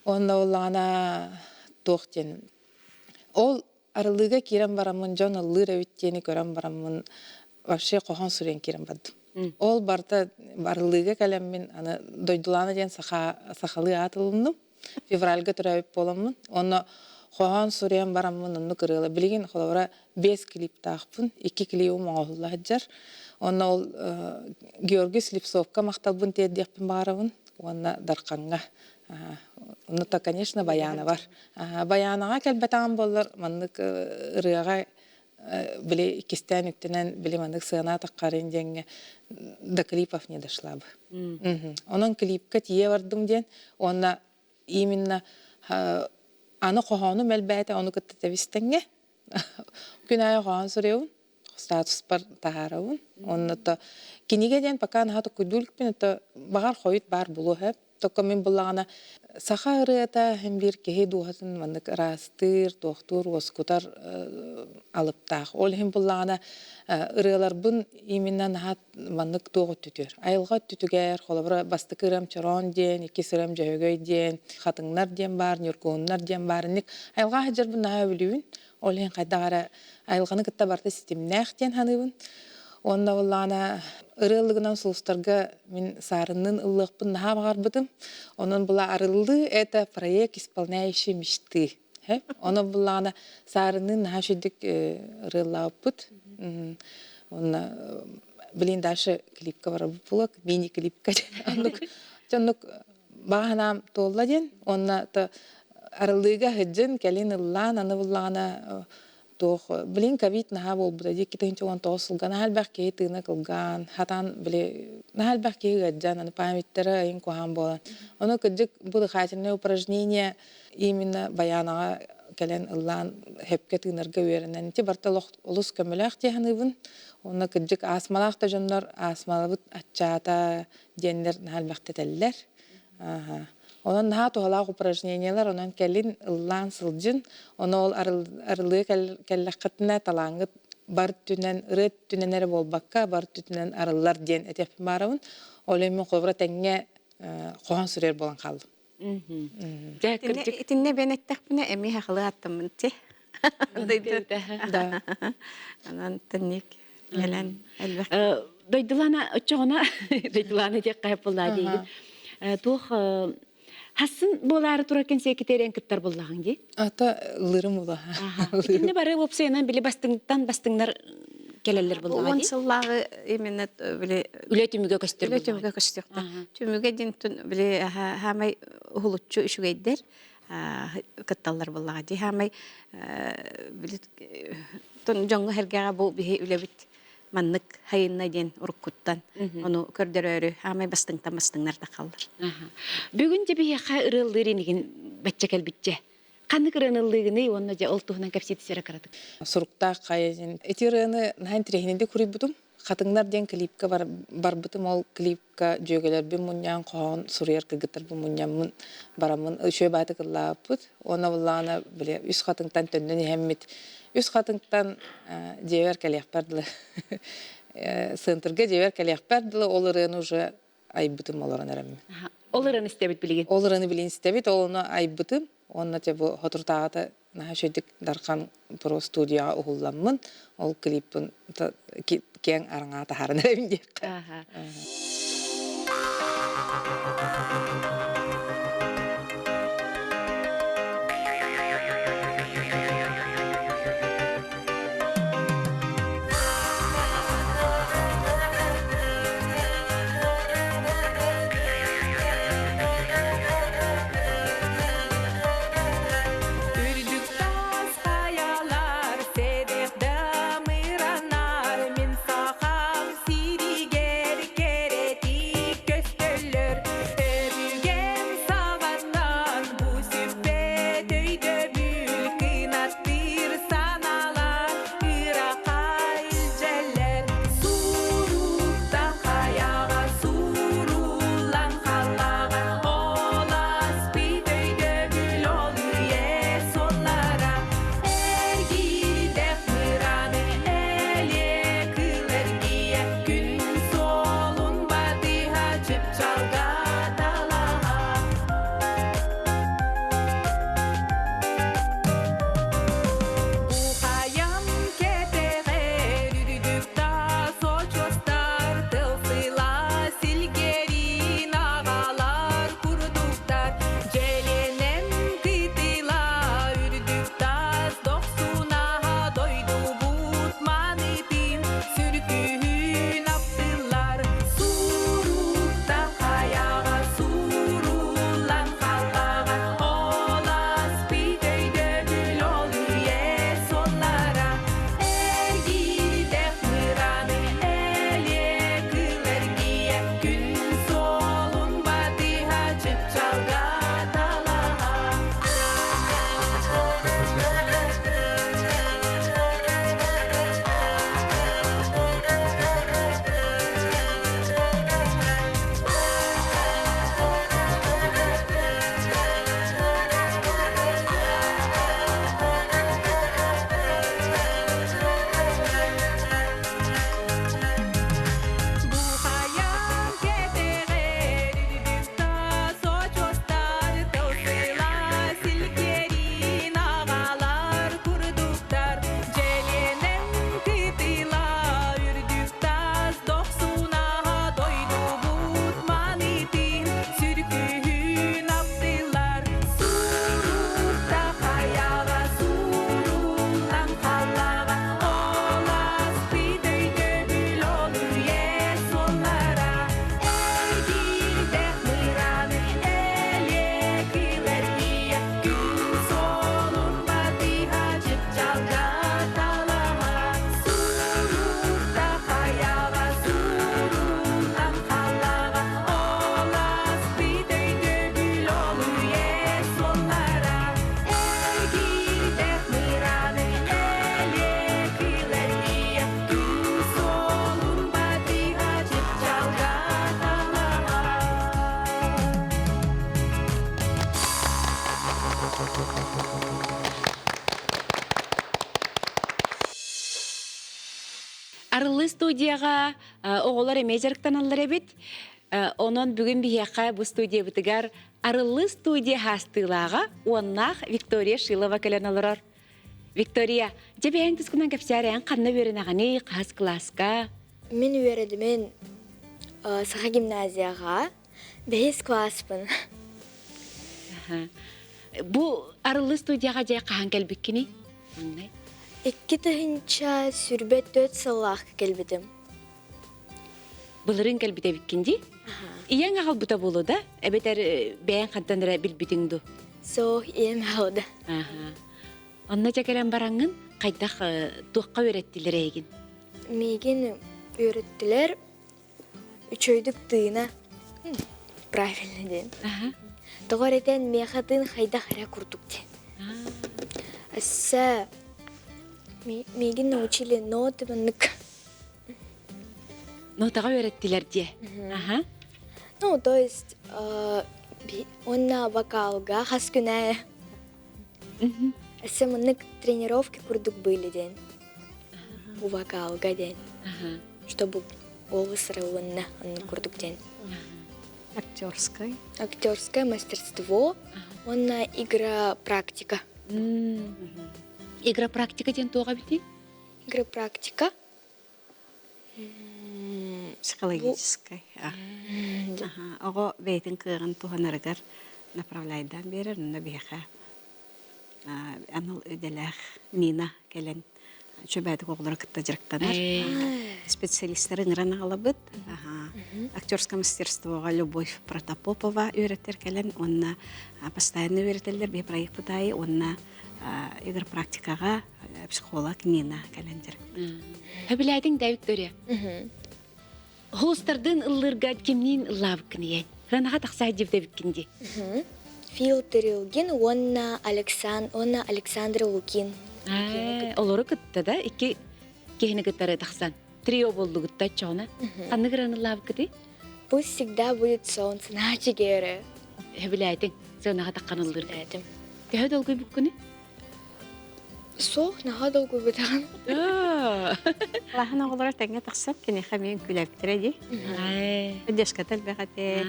Онда олана тоқтен. Ол арылыга кирен барамын, жон ылыр өттени көрөн барамын, вообще кохон сүрен кирен бадым. Ол барта барылыга калеммин, аны дойдулана ден сахалы атылындым, февральга төрөп боламын. Онда Хохан Сурян барамын онны кырыла. Билген холора 5 клип тақпын, 2 клипім оғылла хаджар. Онна ол Георгий Слепцовка мақталбын теддеппін барабын. Онна дарқанға. Онна-то, конечно, баяны бар. Баяныға кәлбәтаған болар. Маннык ырыға биле икистен үктенен биле мандык сына таккарын жеңге да клипов не дошла бы. Онон клипка тие бардым ден, онна именно аны кохону мелбәте оны кыттабистенге. Күнай кохан сүреун, статус бар тахараун. Онна то киниге ден пока нахаты күдүлкпен то багар хойут бар булу хеп. Только мен буллагана саха ырыата hem bir kehe duhatın mandık rastır, doktor, oskutар alıptaq. Ol hem bulлагана ырыалар bun iminna nahat mandık doğut tütür. Ayılga tütüger, холабра basты kıram çaron den, iki sıram jahögöy den, hatınlar den bar, nürkunlar den bar. Ayılga hajar bun naha bilüün. Ol hem qaydagara ayılganı kıtta barda sistemnäq den hanıbın. Onda bullana ырылыгынан сулустарга мен сарынын ыллыкпын наха багарбытым. Онун була арылды, это проект исполняющий мечты. Оны булана сарынын наха шүдик ырыллаппыт. Онна билин дальше клипка бар булак, мини клипка. Жонук баганам толладен, онна та арылыга хыджын келин ыллан, аны булана Тох, блин, ковид наха бол буда ди китен чуан тосулган халбах ке тына кылган хатан биле халбах ке гаджан аны памяттера ин кохан болан. Оно кыджык буда хатинне упражнение именно баянага келен ыллан хепке тынырга веренен ти барталох улус көмөлөк техныбын. Оно кыджык асмалак та жоннор асмалабыт аччата деннер халбах тетеллер. Онан наха тухалақ упражнениялар, онан келин ыллан сылжын, оны ол арылығы келлаққатына талаңғыт бар түнен, ұрыт түненері болбаққа, бар түнен арылар ден әтепін барауын, ол емен қолбыра тәңге қоған сүрер болан қалды. Тинне бен әттәқпіне әмей хақылы аттымын те. Да. Анан тіннек елен әлбәқ. Дойдылана, өтчоғына, дойдылана дек қайып болла дейін. Тух хасын болары туракен секретерен кыттар боллагын ди. Ата лырым ула. Итинне бары опсайынан биле бастыңнар келелер боллагы Он ди. сыллағы именно біле Үле түмүгө көстөр Үле боллагы. түміге көстіқті. Түміге ден біле хамай хулутчу үшігейдер кытталар боллаға ди. Хамай біле жоңғы хергеға бұл бігі үле біт маннык хайынна ден уруккуттан. Оны көрдер өрі хамай бастыңнарда қалдыр. Бүгүн же бияка ырылдырынын баччакел битче. Каны кырынылыгыны онна же олтугунан капситисера карадык. Сурукта кайын. Этирыны нахин трехинде курибутум. Хатыңнар ден клипка барбытым, ол клипка жөгелер бен муньян коон сурьер кыгытар бен муньян барамын өшө баты кыллаппыт. Оны буллана биле үс хатыңтан төндөн хеммит. Үс хатыңтан жевер калякпардылы. Сынтырга жевер калякпардылы, олырыны уже айбытым оларын әрәмі. Олырын истебит билген. Олырыны билин истебит, олыны айбытым. Онна те бу хотуртагата наха шөйдік дарқан про студияға ұғылламын. Ол клиппін кен арыңа тахарын әрәмін деп. Siriger kereti köstölür, örüge арылы студияға оғолар эмейжеріктен алыр эбит. Онон бүгін бияқа бұл студия бітігер арылы студия хастылаға оннақ Виктория Шилова кәлен алырар. Виктория, жебе әң түскінен кәпсәрі әң қанна берін ағаны қаз класска? Мен үйердімен саха гимназияға 5 класспын. Бұл арылы студияға жай қаған кәлбіккені? 2 тыгынча сүрбет 4 сыллақ келбедім. Бұлырын кәлбіте біткенде? Ияң ағал бұта болу да? Әбетер бәйін қантандыра білбітіңді? Соқ ем алды. Онна жакерен бараңын қайдақ туаққа өреттілер егін? Меген үйреттілер үчөйдік тыына. Правильно ден. Тоғар етен меқатын қайдақ әрі күрдік ден. Әсі меген научили ноты мұнық. Нотаға өреттілер де? Ну, то есть, онна вокалга хас күнә. Әсі мұнық тренировки күрдік были ден. У вокалга ден. Чтобы голос рауынна күрдік ден. Актерское мастерство, онна игра практика. Игра практика ден тоға біті? Игра практика. Психологической. Ого бейтин кырын туханарыгар направляйдан берер, на беха. Аныл өделях Нина келен чөбәді оғылары кітті жырықтанар. Специалисттары ыңыран алабыд. Актерское мастерствоға Любовь Протопопова үйреттер келен, онна постоянно үйреттелдер, бе проект бұтайы, онна игр практикаға психолог Нина келен жырықтанар. Хөбіләйдің да, Виктория? Холстардың ыллырға кемнен ыллабы кінеен? Ранаға тақса әдевді біткенде? Филтр Илгин, онна Александр Лукин. Олары күтті да, екі кехіні күттары тақсан. Трио болду күтті чоғына. Қанны қыраны ыллабы кіді? Пусть всегда будет солнце, наче гері. Хөбіләйдің, соғынаға таққан ыллырға. Көхі долгой бүккіні? Соқ, наға долгой бұтаған. Лахын оғылар тәңе тақсап, кені қамейін күләптірі де. Өдешкатал бәғате.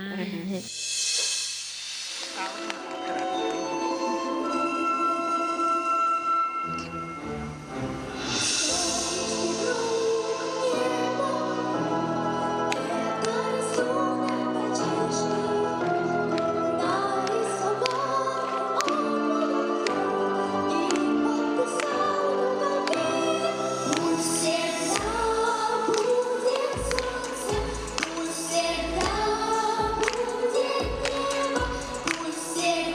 Пусть всегда будет небо, пусть всегда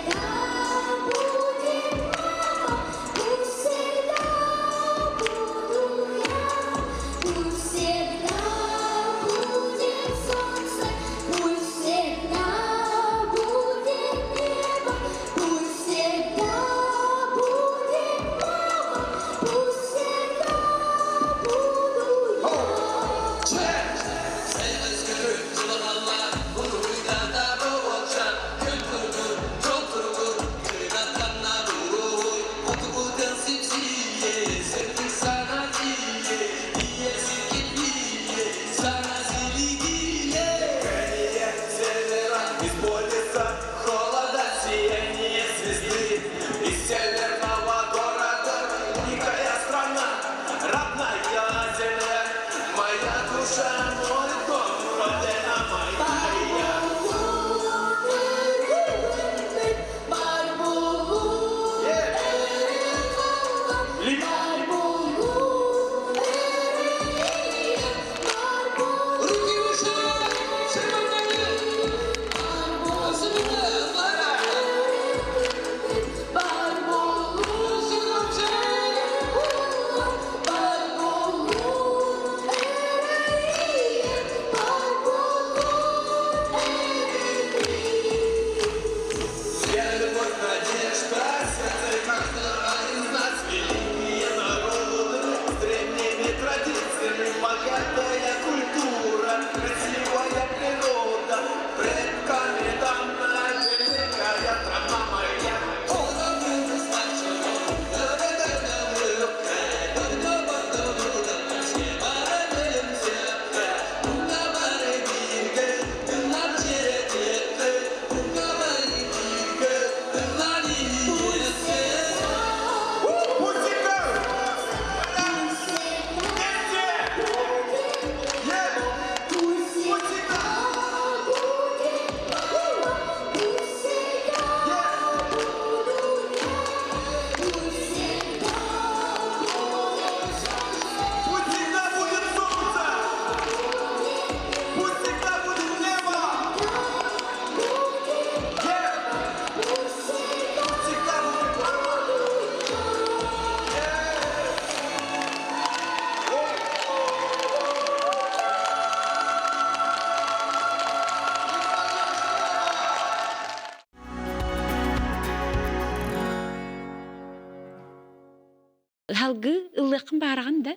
алгы ыллыкын бараган да.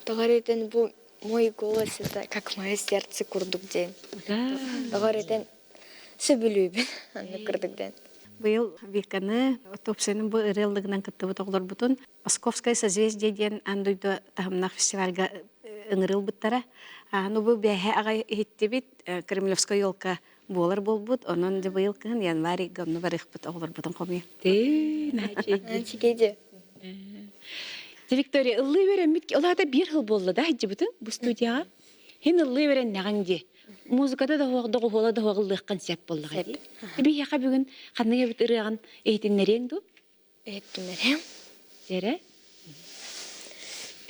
Тоғаретен бұл мой голос, это как мое сердце курдук ден. Тоғаретен сөбілуйбін, анны курдук ден. Быйыл Виканы топсенин бу ырылдыгынан кыттыбы тоглор бутун Московское созвездие ден андуйда тахымнак фестивальга ыңырыл буттара. Ну бу бәһә агай хиттебит Кремлевская елка болар болбут. Онон да быйыл кын январь гомны барых бут оглор бутун коми. Начекеде. Виктория, ыллы берем бит. Оларда бир хыл болду да хиджи бутун бу студияга. Хин ыллы берен нагаңди. Музыкада да хоғдығы хола да хоғылдық концепт болдыға ди. Би яқа бүгін қанныға бит ырыған эйтиннерен ду? Эйттінерем. Жері?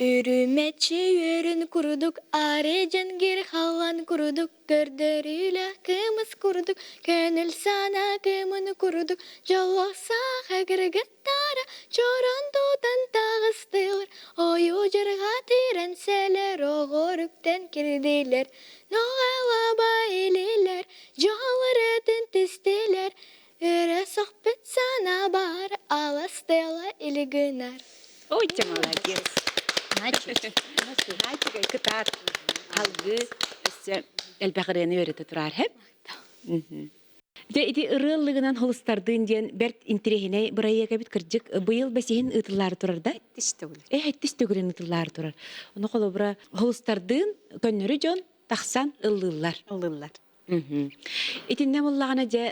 Үрүмәтчі өрін күрдік, аре жангер халан күрдік, көрдірілі кымыз күрдік, көніл сана кымын күрдік, жолоса қағырғыттары, чоран тұтан тағыстылар, ойу жырға тиренселер, оғырыктен кірдейлер, ноғала байлилер, жолыратын тістелер, үрі соқпет сана бар, аластела илігінар. Ой, молодец. Начик, кытар, алгы, әлбәғірені өреті тұрар, хәп? Иди ырыллыгынан холыстардын ден бәрт интерехіне бұрайыға бит кірджік, бұйыл бәсейін ұтылары тұрар да? Әттіс төгірін ұтылары тұрар. Оны қолы бұра холыстардын көннөрі жон тақсан ыллылар. Итинне боллағана же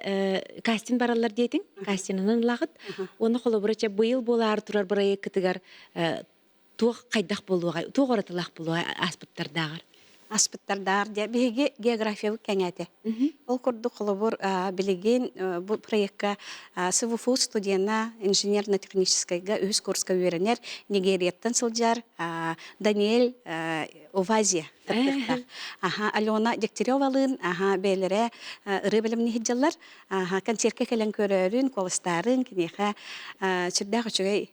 кастин баралар дейтін, кастинынан лағыт. Оны қолы бұра бұйыл болар тұрар бұрайы кітігар туық қайдақ болуға, туық оратылақ болуға аспыттардағар. Аспыттардағар де беге географиялық кәңәті. Ол күрді қолыбыр білеген бұл проектқа СВФУ студияна инженерно-техническайға өз курска өйренер Нигерияттан сылжар Даниэль Овазия. Алена Дегтяревалын бәйлері ұры білімні хеджалар. Концертке кәлін көрерін, колыстарын, кенеға сүрдағы жүгей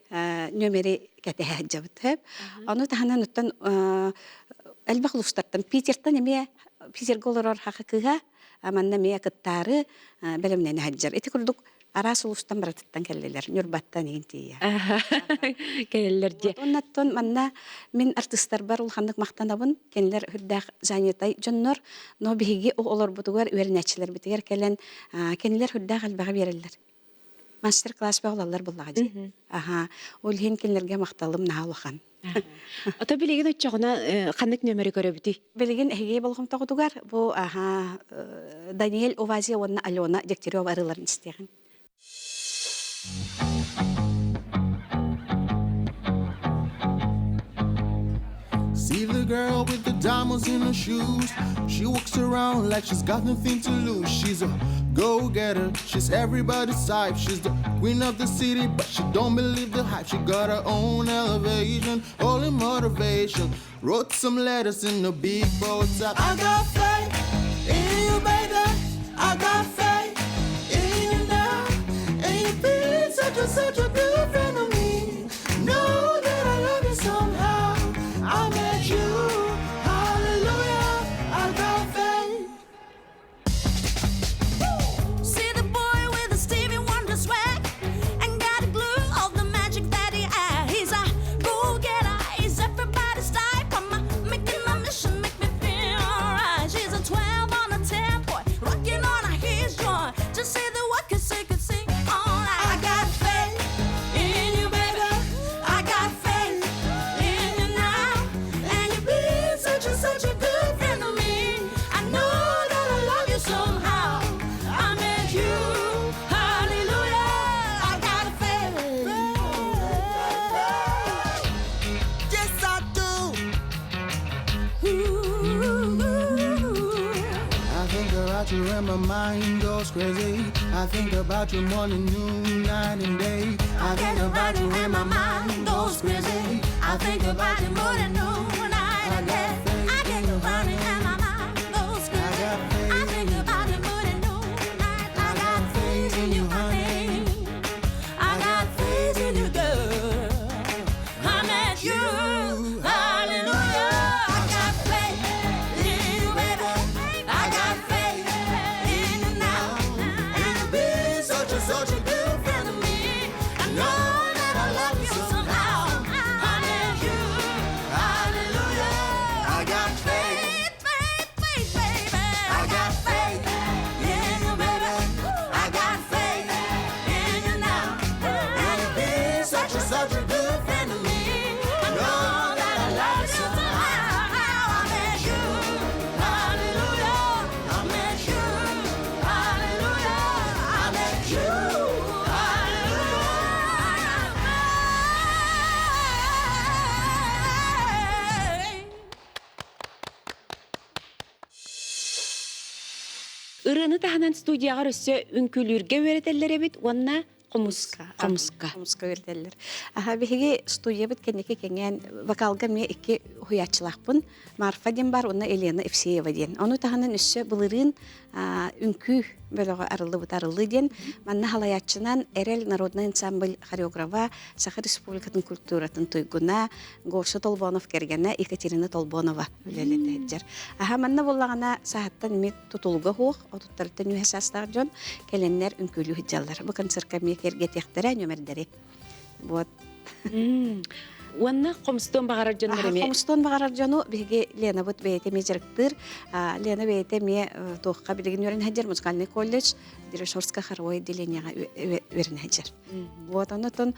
нөмері кәті хәджабыт. Оны тағынан ұттан әлбақ ұлыстарттан Питертан еме Питерге олар хақықыға аманна мея кыттары білімнені хәджар. Эти күрдік арас ұлыстан баратыттан кәлелер, нүрбаттан еген тейя. Кәлелер де. Оннаттан манна мен артистар бар ұлғандық мақтанабын, кәнелер хүрдәқ занятай жоннор, но бігі олар бұтығар өрінәтшілер бітігер кәлен кәнелер хүрдәқ әлбәға берелер. Мастер-класс бағылалар бұллаға де. Ол хен кәнелерге мақталым нағалуған. Ата билеген өтчоғына қандық нөмірі көрі біті? Билеген әйге болғым тоғыдығар. Бұл Даниэль Овазия онына Алена Дегтярева арыларын істеген. See the girl with the diamonds in her shoes. She walks around like she's got nothing to lose. She's a go-getter, she's everybody's type. She's the queen of the city, but she don't believe the hype. She got her own elevation, all in motivation. Wrote some letters in a big bold type. I got faith in you, baby. I got faith in you now. And you've been such a good friend of me. Know that I love you somehow. I met you, hallelujah, I got faith. See the boy with the Stevie Wonder swag and got a glue of the magic that he had. He's a go-getter, he's everybody's type. I'm making my mission, make me feel alright. She's a 12 on a 10 boy, rocking on his joint. Just say the word, could sing all night. I got faith in you, baby. I got faith in you now. And you've been such a good friend of me. I know that I love you somehow. I met you, hallelujah. I got faith. Yes, I do. I think about you and my mind goes crazy. I think about you morning, noon, night and day. I think about you and my mind goes crazy. I think about you more than noon, night and day. I think about it and my mind goes crazy. I think about it more than noon, night. I got faith in you, honey. I got faith in you, girl. I met you, hallelujah. I got faith in you, baby. I got faith in you now. And you've been such a good friend of me. I know that I love you somehow. Ырыны таһанан студияга өссө үнкүлүргө өретеллер бит, онна комуска. Комуска верделер. Аха биһиги студия бит кенеке кенген вокалга ме икки хуячылакпын. Марфа ден бар, онна Елена Евсеева ден. Ону таһанан өссө былырын үнкү бөлөгө арылы ден. Манна халаячынан Эрел народный ансамбль хореографа Саха Республикатын культуратын туйгуна Гоша Толбонов кергене Екатерина Толбонова үлелетежер. Аха манна боллагана сааттан мет тутулга хук, отуттартан үһесастар жон келеннер үнкүлү хиджаллар. Бу концертка ме керге техтере нөмердери. Вот. Онна комстон багарар жоннор эме. Комстон багарар жону биге Лена бут бейте межерктер. Лена бейте ме тоққа билген өрен хаджар музыкальный колледж дирижерское хоровое отделениега өрен хаджар. Вот онотон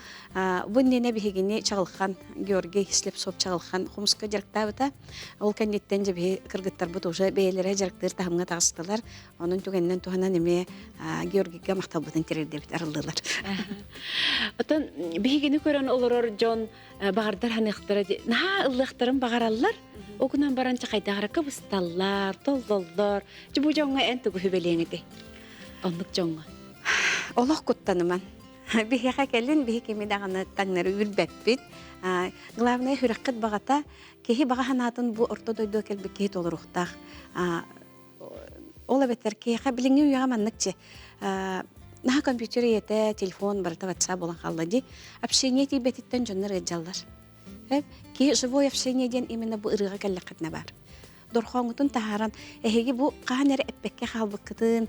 буннене бигене чагылган Георгий Слепцов чагылган Хомска директабыта. Ол кандидаттан же би кыргыттар бут уже бейлере директор тагымга тагыстылар. Онун түгеннен туханан эме Георгийга мактабытын терерде бит арылдылар. Отон бигене көрөн олорор жон багардар ханыктара наха ылыктарын багараллар. Окунан баранча кайдагара кыбысталлар, толдоллор. Жубу жоңга энтүгү хүбелеңеди. Онлук жоңга. Олох куттаныман. Бихеха келин бихи медаганы таңнары үрбәппит. Главное хүрәккет багата кеһи багаһанатын бу ортодойдо келбе кеһи толуруктак. Ола бетер кеһи билинге уягаманныкче. Наха компьютер ете, телефон барта WhatsApp болан халлади. Общение тибеттен жоннор эджаллар. Ки живое общение ден именно бу ырыга келлекетне бар. Дорхоңутун тахаран эһиги бу каанер эппекке халбыкытын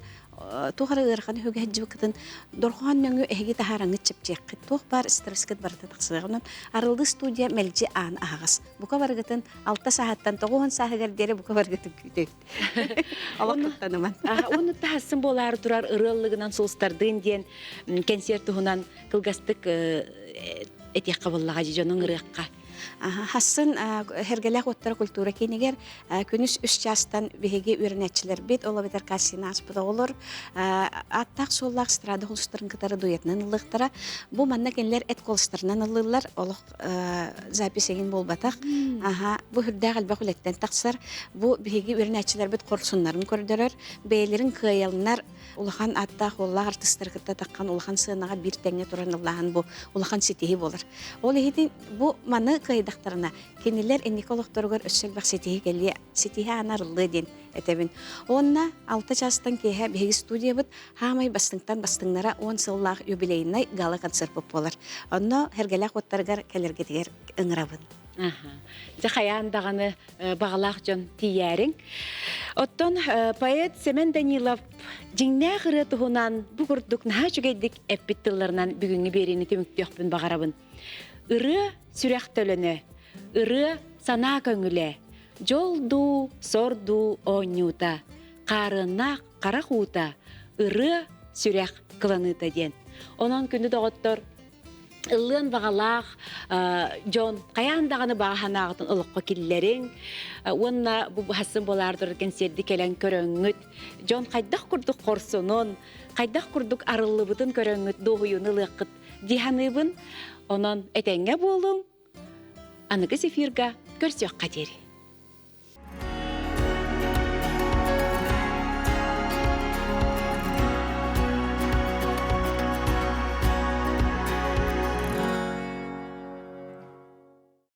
тухары ырган хөге хҗибкытын дорхон нөңү эһиги тахараңы чепчек тух бар стресскет барта таксыгынан арылды студия мелҗи ан агас. Бука баргытын 6 сааттан 9 саатгар дере бука баргытын күтөйт. Алактаныман. Оны тахсын болар турар ырыллыгынан солстардын ден концерт туһунан кылгастык этек кабыллага жонун ырыкка. Хассын хергелек оттар культура кинигер күнүс 3 жастан биһиги үрнәчләр бит ола бетер кассинас буда олор аттак соллак страда холстырын кытары дуетнын ылыктара бу манна кенлер эт колстырынан ылылар олох записеген болбатак бу хүрдә галба хулеттен таксар бу биһиги үрнәчләр бит корсуннарын көрдөрөр бейлерин кыялнар улахан аттак оллар артисттер кытта таккан улахан сынага бир теңе туран улахан бу улахан ситиһи болар ол эти бу маны кайдактарына кенелер эникологторгор өссөл бак ситиһи келли ситиһи анарлы ден этебин онна 6 жастан кеһе биһиги студия бит хамай бастыңнара 10 сыллах юбилейный гала концерт болар онно хергелек оттаргар келерге дигер ыңырабын. Жахаян даганы багалак жон тиярин. Оттон поэт Семен Данилов жиңнә гыры туһунан бу курдук наһа чүгәйдик эппиттелләрнән бүгүнгү берини төмүктөкпүн багарабын. Ыры сүрәк төлөнө, ыры сана көңүле, жолду, сорду онюта, карына карахута, ыры сүрәк кыланыта ден. Онан күндү доготтор ылын багалах жон каяндаганы баганагытын улукка киллерин онна бу хасын болардыр концертти келен көрөңүт жон кайдак курдук корсунун кайдак курдук арылыбытын көрөңүт доуюну лыкыт диханыбын онон этеңге болуң аныгы сефирга көрсөк катери